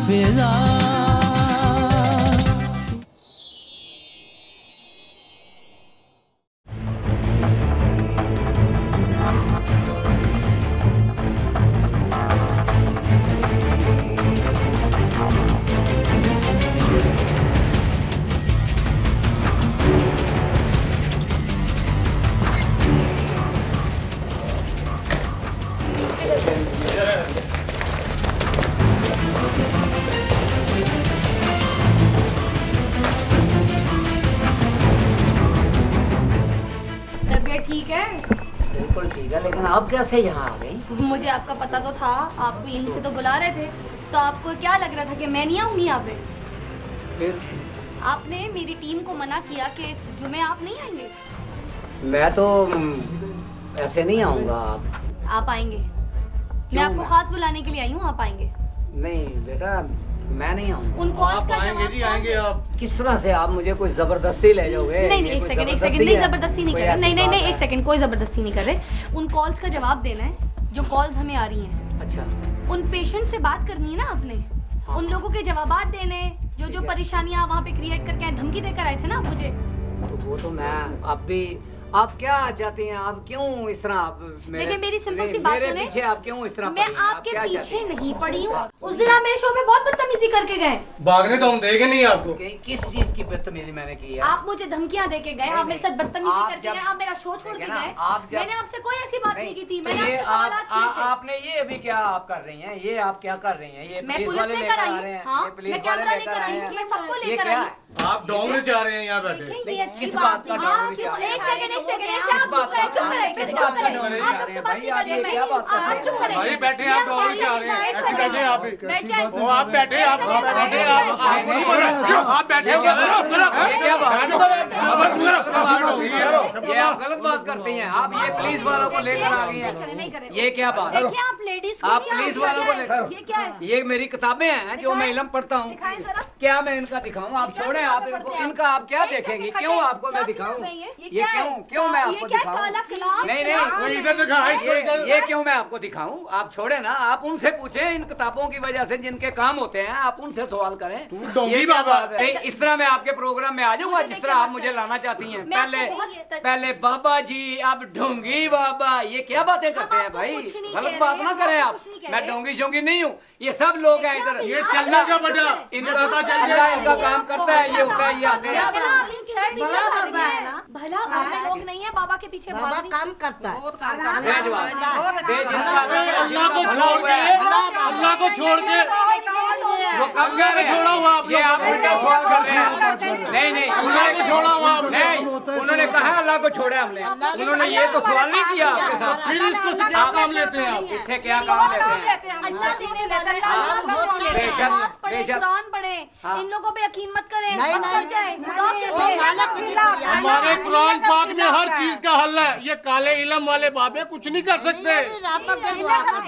फिजा। ठीक है? बिल्कुल ठीक है, लेकिन आप कैसे यहाँ आ गई? मुझे आपका पता तो था, आपको यहीं से तो बुला रहे थे, तो आपको क्या लग रहा था कि मैं नहीं आऊंगी यहाँ पे? फिर आपने मेरी टीम को मना किया कि इस जुमे आप नहीं आएंगे। मैं तो ऐसे नहीं आऊँगा। आप आएंगे, मैं आपको खास बुलाने के लिए आई हूँ, आप आएंगे। नहीं बेटा, मैं नहीं आऊँगा। उन कॉल्स का आएंगे जी, आएंगे आप। किस तरह से आप मुझे कोई जबरदस्ती ले जाओगे? नहीं, एक सेकंड, नहीं जबरदस्ती नहीं कर रहे, नहीं, एक सेकंड, कोई जबरदस्ती नहीं कर रहे। उन कॉल्स का जवाब देना है जो कॉल्स हमें आ रही हैं। अच्छा, उन पेशेंट से बात करनी है ना आपने। हाँ। उन लोगों के जवाबात देने, जो परेशानियां वहाँ पे क्रिएट करके आए, धमकी देकर आए थे ना मुझे। तो वो तो मैं आप क्या चाहती हैं? आप क्यों इस तरह देखिए मेरी सिंपल सी बात सुने, पीछे आप क्यों इस तरह मैं आपके पीछे नहीं पड़ी हूँ। उस दिन आप मेरे शो में बहुत बदतमीजी करके गए। भागने तो हम देंगे नहीं आपको। किस चीज की बदतमीजी मैंने की है? आप मुझे धमकियां देके गए, आप मेरे साथ बदतमीजी करके गए, आप मेरा शो छोड़ के गए। मैंने आपसे कोई ऐसी बात नहीं की थी। मैंने आपसे सवाल किए थे। आपने ये अभी क्या आप कर रही हैं? ये आप क्या कर रही हैं? ये मैं पुलिस लेकर आई हूँ। हाँ, मैं कैमरा लेकर आई हूँ, मैं सबको लेकर आई हूँ। आप डोंगरे चाह रहे हैं यहाँ बैठे। ये अच्छी बात का एक सेकंड भाई बैठे आप डोंगरे चाह रहे हैं, ऐसे बैठे आप वो आप बैठे आप बैठे आप बैठे ये आप गलत बात करती हैं। आप ये पुलिस वालों को लेकर आ गई हैं। ये क्या बात है? आप लेडीज आप पुलिस वालों को लेकर, ये क्या है? ये मेरी किताबें हैं जो मैं इल्म पढ़ता हूँ। क्या मैं इनका दिखाऊं? आप छोड़े, आप इनका आप क्या देखेंगी? क्यों आपको मैं दिखाऊं? ये क्यों मैं आपको दिखाऊं? नहीं, इधर दिखा। ये क्यों मैं आपको दिखाऊं? आप छोड़े ना, आप उनसे पूछें इन किताबों की वजह से जिनके काम होते हैं, आप उनसे सवाल करें। ये क्या बात है? इस तरह मैं आपके प्रोग्राम में आ जाऊंगा जिस तरह आप मुझे लाना चाहती हैं। पहले बाबा जी, अब ढोंगी बाबा, ये क्या बातें करते हैं भाई? गलत बात ना करें आप। मैं ढोंगी शोंगी नहीं हूँ, ये सब लोग हैं इधर। ये चलना क्या बेटा? इनका काम करता है, ये होता है, ये आते हैं। भला में लोग नहीं है, बाबा के पीछे बाबा काम करता है। अल्लाह को छोड़ के वो कब कह रहे हैं? छोड़ा हुआ आप? ये आप उनका सवाल कर रहे हैं। नहीं, अल्लाह को छोड़ा हुआ आपने? नहीं, उन्होंने कहा अल्लाह को छोड़ा हमने। उन्होंने ये तो सवाल नहीं किया आपके साथ। फिर इसको से क्या काम लेते हैं आप? इससे क्या काम लेते हैं? अल्लाह देने वाला है। कुरान पढ़े, इन लोगों पे यकीन मत करें। हमारे कुरान पाक में हर चीज का हल है। ये काले इलम वाले बाबे कुछ नहीं कर सकते।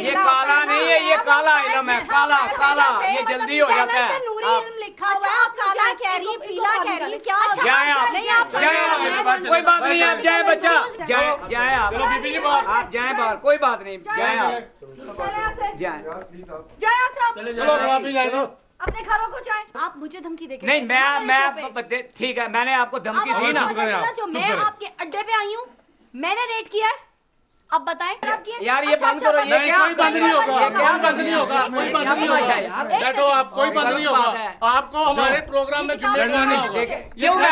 ये काला नहीं है, ये काला इलम है। काला ये जल्दी हो जाता है। लिखा हुआ है, आप काला कह रही, पीला कह रही, क्या? जाए आप, कोई बात नहीं, आप जाए बच्चा, जाए आप, आप जाए बाहर, कोई बात नहीं, जाए आप, जाए। चलो आप ही जाए। अपने घरों को जाए। आप मुझे धमकी देके नहीं, मैं ठीक है, मैंने आपको धमकी दी ना। जो मैं आपके अड्डे पे आई हूँ, मैंने रेड किया है, अब बताएं यार ये बंद करो। ये क्या बंद नहीं होगा? ये क्या बंद नहीं होगा? कोई बंद नहीं होगा यार। बैठो आप, कोई बंद नहीं होगा। आपको हमारे प्रोग्राम में जुड़ना नहीं होगा। क्यों मैं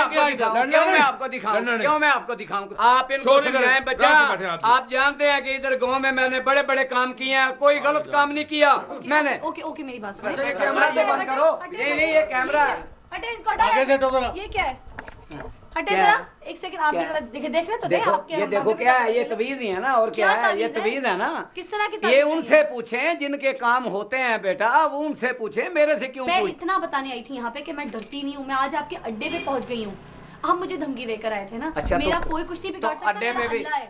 आपको दिखाऊं? आप इनको समझाएं बच्चा। आप जानते हैं कि इधर गांव में मैंने बड़े बड़े काम किए हैं, कोई गलत काम नहीं किया मैंने। ओके मेरी बात सुनो। ये कैमरा तो बंद करो। नहीं ये कैमरा है। आगे से टोको ना। ये क्या है? हटे जरा, एक सेकंड आप जरा देखने तो दे आपके। ये देखो क्या है? ये तवीज ही है ना, और क्या है? ये तवीज है ना। किस तरह की? ये उनसे पूछें जिनके काम होते हैं बेटा, वो उनसे पूछें, मेरे से क्यों? मैं इतना बताने आई थी यहाँ पे कि मैं डरती नहीं हूँ। मैं आज आपके अड्डे पे पहुँच गई हूँ। हम मुझे धमकी देकर आए थे ना। अच्छा, मेरा कोई कुछ नहीं बिगाड़ सकता।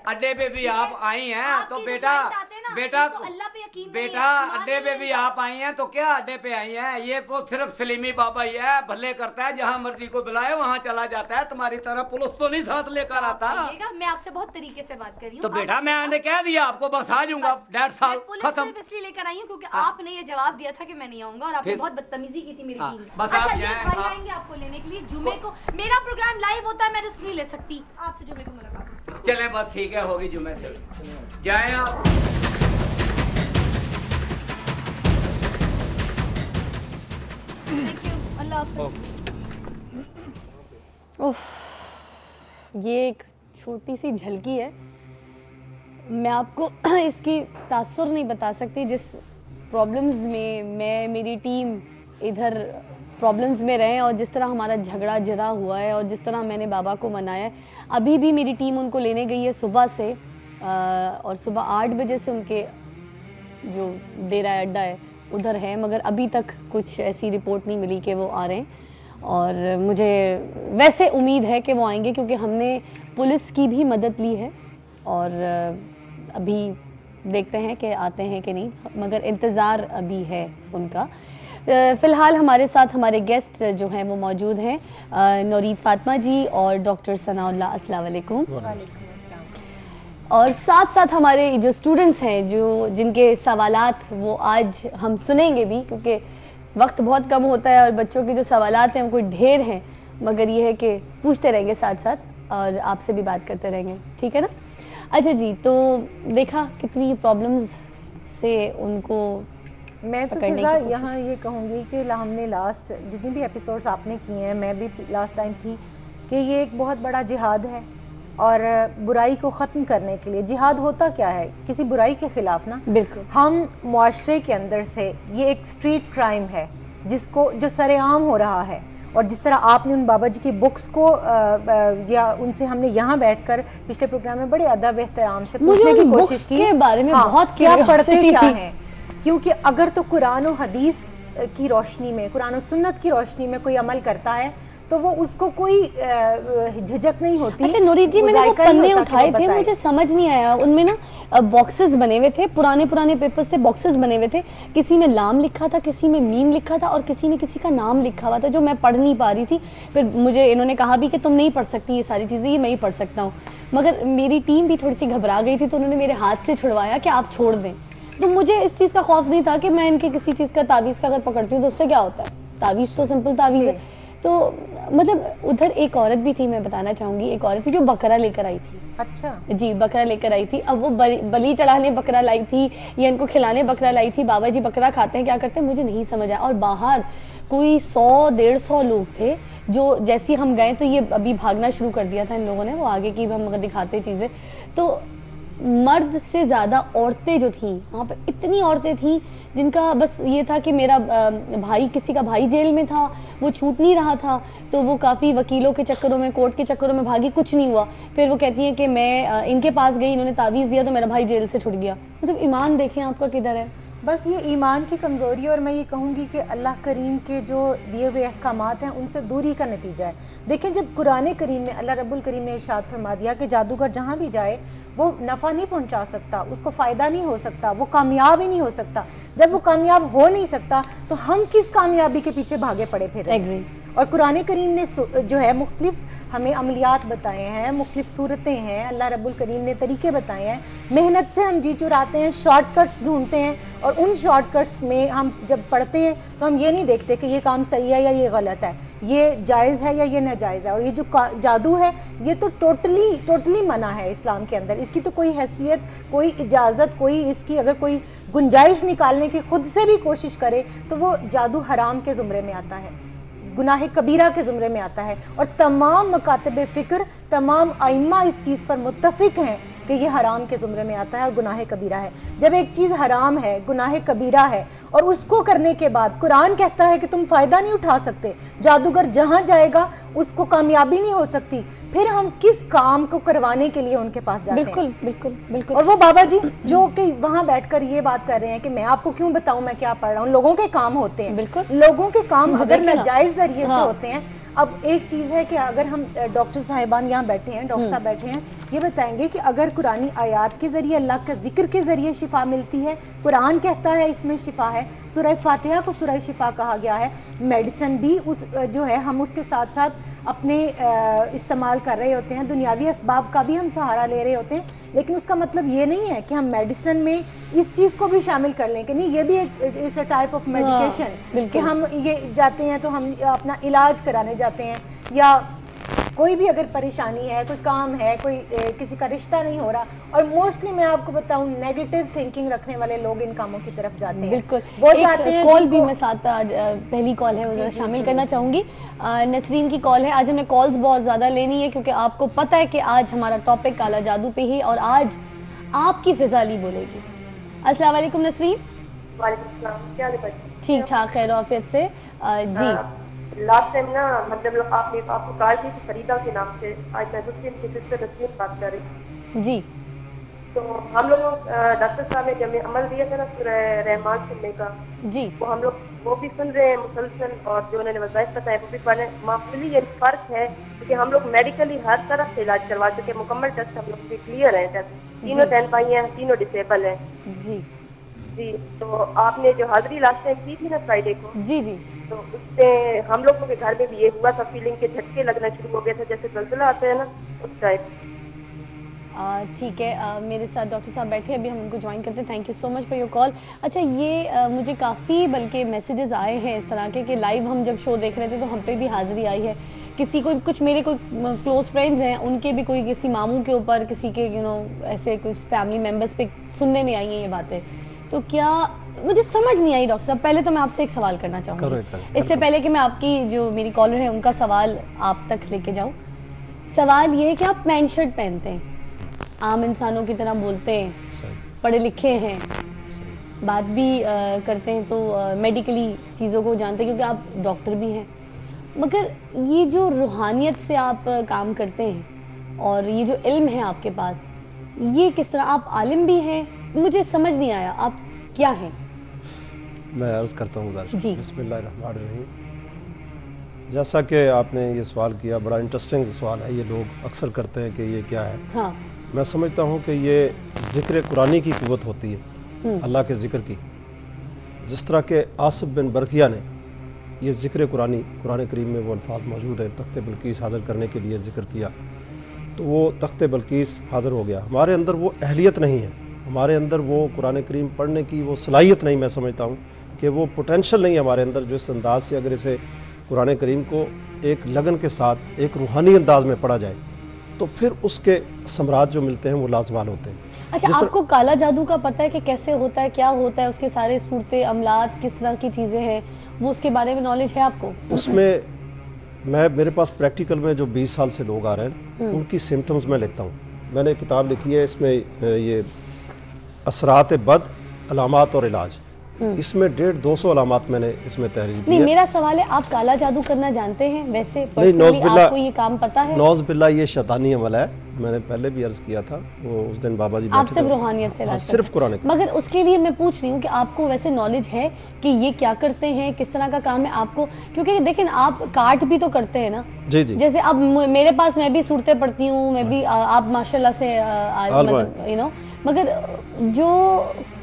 अड्डे पे भी आप आई हैं तो बेटा अल्लाह पे यकीन बेटा अड्डे पे भी आप आई हैं तो क्या अड्डे पे आई हैं? ये तो सिर्फ सलीमी बाबा ही है, भले करता है, जहाँ मर्जी को बुलाए वहाँ चला जाता है, तुम्हारी तरह पुलिस तो नहीं साथ लेकर आता। मैं आपसे बहुत तरीके से बात कर रही हूँ। तो बेटा मैंने कह दिया आपको, बस आ जाऊंगा, 1.5 साल खत्म। इसलिए लेकर आई हूँ क्योंकि आपने ये जवाब दिया था कि मैं नहीं आऊंगा और आपने बहुत बदतमीजी की थी मेरी टीम में। बस आप आएंगे आपको लेने के लिए जुमे को। मेरा प्रोग्राम लाइव होता है, मैं रिस्क नहीं ले सकती। आपसे जुमे को मुलाकात। चले बस ठीक है, होगी जुमे से, जाए आप। थैंक यू, अल्लाह हाफ़िज़। ये एक छोटी सी झलकी है, मैं आपको इसकी तासुर नहीं बता सकती जिस प्रॉब्लम्स में मैं, मेरी टीम इधर प्रॉब्लम्स में रहे और जिस तरह हमारा झगड़ा जरा हुआ है और जिस तरह मैंने बाबा को मनाया है। अभी भी मेरी टीम उनको लेने गई है सुबह से और सुबह 8 बजे से उनके जो डेरा अड्डा है उधर है, मगर अभी तक कुछ ऐसी रिपोर्ट नहीं मिली कि वो आ रहे हैं। और मुझे वैसे उम्मीद है कि वो आएंगे क्योंकि हमने पुलिस की भी मदद ली है और अभी देखते हैं कि आते हैं कि नहीं, मगर इंतज़ार अभी है उनका। फ़िलहाल हमारे साथ हमारे गेस्ट जो हैं वो मौजूद हैं, नौरीद फातिमा जी और डॉक्टर सनाउल्लाह। अस्सलाम वालेकुम। और साथ साथ हमारे जो स्टूडेंट्स हैं जो जिनके सवालात वो आज हम सुनेंगे भी, क्योंकि वक्त बहुत कम होता है और बच्चों के जो सवालात हैं वो कोई ढेर हैं, मगर ये है कि पूछते रहेंगे साथ साथ और आपसे भी बात करते रहेंगे, ठीक है ना? अच्छा जी, तो देखा कितनी प्रॉब्लम्स से उनको। मैं तो फिजा यहाँ ये कहूँगी कि हमने लास्ट जितनी भी एपिसोड्स आपने किए हैं, मैं भी लास्ट टाइम थी, कि ये एक बहुत बड़ा जिहाद है और बुराई को ख़त्म करने के लिए। जिहाद होता क्या है? किसी बुराई के ख़िलाफ़ ना। बिल्कुल। हम मुआशरे के अंदर से, ये एक स्ट्रीट क्राइम है जिसको जो सरेआम हो रहा है, और जिस तरह आपने उन बाबा जी की बुक्स को या उनसे हमने यहाँ बैठकर पिछले प्रोग्राम में बड़े अदब एहतराम से पूछने की कोशिश की के बारे में बहुत क्या पढ़ते क्या हैं, क्योंकि अगर तो कुरान और हदीस की रोशनी में, कुरान और सुन्नत की रोशनी में कोई अमल करता है तो वो उसको कोई झिझक नहीं होती। अच्छा नूरीद जी, मैंने वो पन्ने उठाए थे, मुझे समझ नहीं आया, उनमें ना बॉक्सेस बने हुए थे, पुराने पेपर से बॉक्सेस बने हुए थे, किसी में लाम लिखा था, किसी में मीम लिखा था और किसी में किसी का नाम लिखा हुआ था जो मैं पढ़ नहीं पा रही थी। फिर मुझे इन्होंने कहा भी कि तुम नहीं पढ़ सकती ये सारी चीज़ें, ये मैं ही पढ़ सकता हूँ, मगर मेरी टीम भी थोड़ी सी घबरा गई थी तो उन्होंने मेरे हाथ से छुड़वाया कि आप छोड़ दें। तो मुझे इस चीज़ का खौफ नहीं था कि मैं इनके किसी चीज़ का तावीज़ का अगर पकड़ती हूँ तो उससे क्या होता है, तावीज़ तो सिंपल तावीज़ है। तो मतलब उधर एक औरत भी थी, मैं बताना चाहूँगी, एक औरत थी जो बकरा लेकर आई थी। अच्छा जी, बकरा लेकर आई थी। अब वो बलि चढ़ाने बकरा लाई थी या इनको खिलाने बकरा लाई थी। बाबा जी बकरा खाते हैं, क्या करते हैं मुझे नहीं समझ आया। और बाहर कोई 100-150 लोग थे जो जैसे हम गए तो ये अभी भागना शुरू कर दिया था इन लोगों ने, वो आगे की हम अगर दिखाते चीज़ें तो मर्द से ज़्यादा औरतें जो थीं वहाँ पर, इतनी औरतें थीं जिनका बस ये था कि मेरा भाई, किसी का भाई जेल में था, वो छूट नहीं रहा था, तो वो काफ़ी वकीलों के चक्करों में, कोर्ट के चक्करों में भागी, कुछ नहीं हुआ। फिर वो कहती हैं कि मैं इनके पास गई, इन्होंने तावीज़ दिया तो मेरा भाई जेल से छूट गया। मतलब ईमान देखें आपका किधर है। बस ये ईमान की कमज़ोरी है और मैं ये कहूँगी कि अल्लाह करीम के जो दिए हुए अहकामात हैं उनसे दूरी का नतीजा है। देखें, जब कुरान करीम में अल्लाह रब्बुल करीम ने इरशाद फरमा दिया कि जादूगर जहाँ भी जाए वो नफ़ा नहीं पहुंचा सकता, उसको फ़ायदा नहीं हो सकता, वो कामयाब ही नहीं हो सकता। जब वो कामयाब हो नहीं सकता तो हम किस कामयाबी के पीछे भागे पड़े फिर। और कुरान करीम ने जो है मुख्तलिफ हमें अमलियात बताए हैं, मुख्तलिफ सूरतें हैं, अल्लाह रब्बुल करीम ने तरीके बताए हैं। मेहनत से हम जी चुराते हैं, शॉर्टकट्स ढूंढते हैं और उन शॉर्टकट्स में हम जब पढ़ते हैं तो हम ये नहीं देखते कि ये काम सही है या ये गलत है, ये जायज़ है या ये नाजायज़ है। और ये जो जादू है ये तो टोटली मना है इस्लाम के अंदर। इसकी तो कोई हैसियत, कोई इजाज़त, कोई इसकी अगर कोई गुंजाइश निकालने की खुद से भी कोशिश करे तो वो जादू हराम के ज़ुमरे में आता है, गुनाह कबीरा के ज़ुमरे में आता है। और तमाम मकातब फ़िक्र, तमाम आइम्मा इस चीज़ पर मुत्तफ़िक हैं कि ये हराम के ज़ुमरे में आता है और गुनाह कबीरा है। जब एक चीज़ हराम है, गुनाह कबीरा है और उसको करने के बाद कुरान कहता है कि तुम फ़ायदा नहीं उठा सकते, जादूगर जहाँ जाएगा उसको कामयाबी नहीं हो सकती, फिर हम किस काम को करवाने के लिए उनके पास जाते हैं। बिल्कुल। और वो बाबा जी जो कि वहाँ बैठकर ये बात कर रहे हैं कि मैं आपको क्यों बताऊँ मैं क्या पढ़ रहा हूँ, लोगों के काम होते हैं। बिल्कुल, लोगों के काम अगर नाजायज़ जरिए से होते हैं। अब एक चीज़ है कि अगर हम डॉक्टर साहिबान यहाँ बैठे हैं, डॉक्टर साहब बैठे हैं, ये बताएंगे कि अगर कुरानी आयात के ज़रिए, अल्लाह का जिक्र के ज़रिए शिफा मिलती है, कुरान कहता है इसमें शिफा है, सूरह फातिहा को सूरह शिफा कहा गया है, मेडिसिन भी उस जो है हम उसके साथ साथ अपने इस्तेमाल कर रहे होते हैं, दुनियावी असबाब का भी हम सहारा ले रहे होते हैं, लेकिन उसका मतलब ये नहीं है कि हम मेडिसिन में इस चीज़ को भी शामिल कर लें कि नहीं, ये भी एक इस टाइप ऑफ मेडिकेशन कि हम ये जाते हैं तो हम अपना इलाज कराने जाते हैं, या कोई भी अगर परेशानी है, कोई काम है, कोई किसी का रिश्ता नहीं हो रहा, और मोस्टली मैं आपको बताऊं नेगेटिव थिंकिंग रखने वाले लोग इन कामों की तरफ जाते हैं। बिल्कुल, वो जाते हैं। कॉल भी मैं साथ आज पहली कॉल है वो जरा शामिल करना चाहूँगी। नसरीन की कॉल है। आज हमने कॉल्स बहुत ज़्यादा लेनी है क्योंकि आपको पता है कि आज हमारा टॉपिक काला जादू पे ही, और आज आपकी फिजाली बोलेगी। अस्सलाम वालेकुम नसरीन। वालेकुम सलाम, क्या हाल है? ठीक ठाक, खैर आफियत से। जी लास्ट टाइम ना मतलब आपने आपको कॉल की थी फरीदा के नाम से, आज मैं मुस्लिम की सिस्टर रसीद बात कर रही जी। तो हम लोग डॉक्टर साहब ने जब अमल दिया था ना सूरह रहमान सुनने का जी, वो हम लोग वो भी सुन रहे हैं मुसलसल, और जो उन्होंने वज़ाइफ बताया वो भी पढ़ रहे हैं। मामूली ये फ़र्क है क्योंकि हम लोग मेडिकली हर तरह से इलाज करवा चुके हैं, मुकम्मल टेस्ट हम लोग के क्लियर है, टेस्ट तीनों टेन पाई हैं, तीनों डिसेबल हैं जी जी। तो आपने जो हाजिरी लास्ट टाइम की थी ना फ्राइडे को, जी जी, तो उससे हम लोगों के घर में भी ये हुआ था, फीलिंग के झटके लगना शुरू हो गए थे जैसे ज़लज़ला आता है ना उस टाइप। ठीक है, मेरे साथ डॉक्टर साहब बैठे, अभी हम उनको ज्वाइन करते हैं। Thank you so much for your call. अच्छा, ये मुझे काफ़ी बल्कि मैसेजेस आए हैं इस तरह के कि लाइव हम जब शो देख रहे थे तो हम पे भी हाज़िरी आई है, किसी को कुछ मेरे कोई क्लोज़ फ्रेंड्स हैं उनके भी कोई किसी मामू के ऊपर, किसी के ऐसे कुछ फैमिली मेम्बर्स पे सुनने में आई हैं ये बातें। तो क्या मुझे समझ नहीं आई डॉक्टर साहब, पहले तो मैं आपसे एक सवाल करना चाहूँगी इससे पहले कि मैं आपकी जो मेरी कॉलर है उनका सवाल आप तक लेके जाऊँ। सवाल ये है कि आप पैंट शर्ट पहनते हैं, आम इंसानों की तरह बोलते हैं, पढ़े लिखे हैं, बात भी करते हैं, तो मेडिकली चीज़ों को जानते हैं क्योंकि आप डॉक्टर भी हैं, मगर ये जो रूहानियत से आप काम करते हैं और ये जो इल्म है आपके पास, ये किस तरह, आप आलिम भी हैं, मुझे समझ नहीं आया आप क्या हैं? मैं अर्ज़ करता हूँ जी। बिस्मिल्लाहिर्रहमानिर्रहीम। जैसा कि आपने ये सवाल किया, बड़ा इंटरेस्टिंग सवाल है, ये लोग अक्सर करते हैं कि ये क्या है। हाँ। मैं समझता हूँ कि ये ज़िक्र कुरानी की क़ुव्वत होती है, अल्लाह के ज़िक्र की। जिस तरह के आसिफ बिन बरकिया ने ये ज़िक्र कुरान करीम में वो अल्फाज मौजूद है, तख्ते बल्कीस हाज़िर करने के लिए ज़िक्र किया, तो वो तख्ते बल्कीस हाज़िर हो गया। हमारे अंदर वो अहलियत नहीं है, हमारे अंदर वो कुरान करीम पढ़ने की वो सलाहियत नहीं, मैं समझता हूँ कि वो पोटेंशल नहीं है हमारे अंदर, जो इस अंदाज से अगर इसे कुरान करीम को एक लगन के साथ एक रूहानी अंदाज में पढ़ा जाए तो फिर उसके समराज जो मिलते हैं वो लाजवाल होते हैं। अच्छा, आपको काला जादू का पता है कि कैसे होता है, क्या होता है, उसके सारे सूरतें अमलात किस तरह की चीज़ें हैं, वो उसके बारे में नॉलेज है आपको? उसमें मेरे पास प्रैक्टिकल में जो 20 साल से लोग आ रहे हैं उनकी सिम्टम्स मैं लिखता हूँ। मैंने किताब लिखी है, इसमें ये असरात बद, अलामात और इलाज, इसमें 150-200 अलामात मैंने इसमें तहरीर की है। मेरा सवाल है, आप काला जादू करना जानते हैं? वैसे पर्सनली आपको ये काम पता है? नौज़ बिल्ला, ये शैतानी अमल है, मैंने पहले भी अर्ज किया था, वो उस दिन बाबा जी आप सिर्फ रूहानियत से हाँ, सिर्फ कुरान। मगर उसके लिए मैं पूछ रही हूँ कि आपको वैसे नॉलेज है कि ये क्या करते हैं, किस तरह का काम है आपको? क्योंकि देखें, आप काट भी तो करते हैं ना। जी जी। जैसे अब मेरे पास, मैं भी सूरतें पढ़ती हूँ, मैं भी, आप माशाल्लाह से मगर जो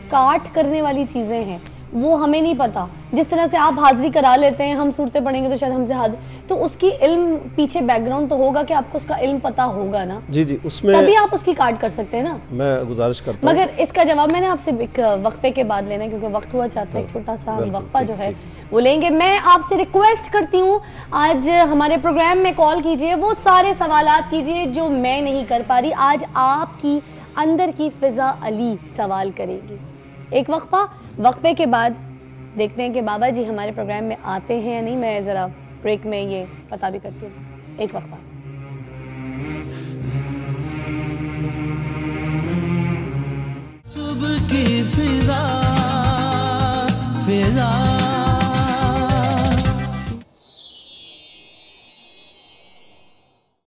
काट करने वाली चीज़ें हैं वो हमें नहीं पता। जिस तरह से आप हाजिरी करा लेते हैं, हम सूरतें पढ़ेंगे तो शायद हमसे हाजिर, तो उसकी इल्म पीछे बैकग्राउंड तो होगा कि आपको उसका इल्म पता होगा ना। जी जी, उसमें तभी आप उसकी काट कर सकते हैं ना। मैं गुजारिश करता हूं। मगर इसका जवाब मैंने आपसे एक वक्फे के बाद लेना है क्योंकि वक्त हुआ चाहता है, एक छोटा सा वक्फा जो है वो लेंगे। मैं आपसे रिक्वेस्ट करती हूँ, आज हमारे प्रोग्राम में कॉल कीजिए, वो सारे सवालात कीजिए जो मैं नहीं कर पा रही। आज आपकी अंदर की फिजा अली सवाल करेगी। एक वक्फे के बाद देखते हैं कि बाबा जी हमारे प्रोग्राम में आते हैं या नहीं। मैं ज़रा ब्रेक में ये पता भी करती हूँ। एक वक्फा।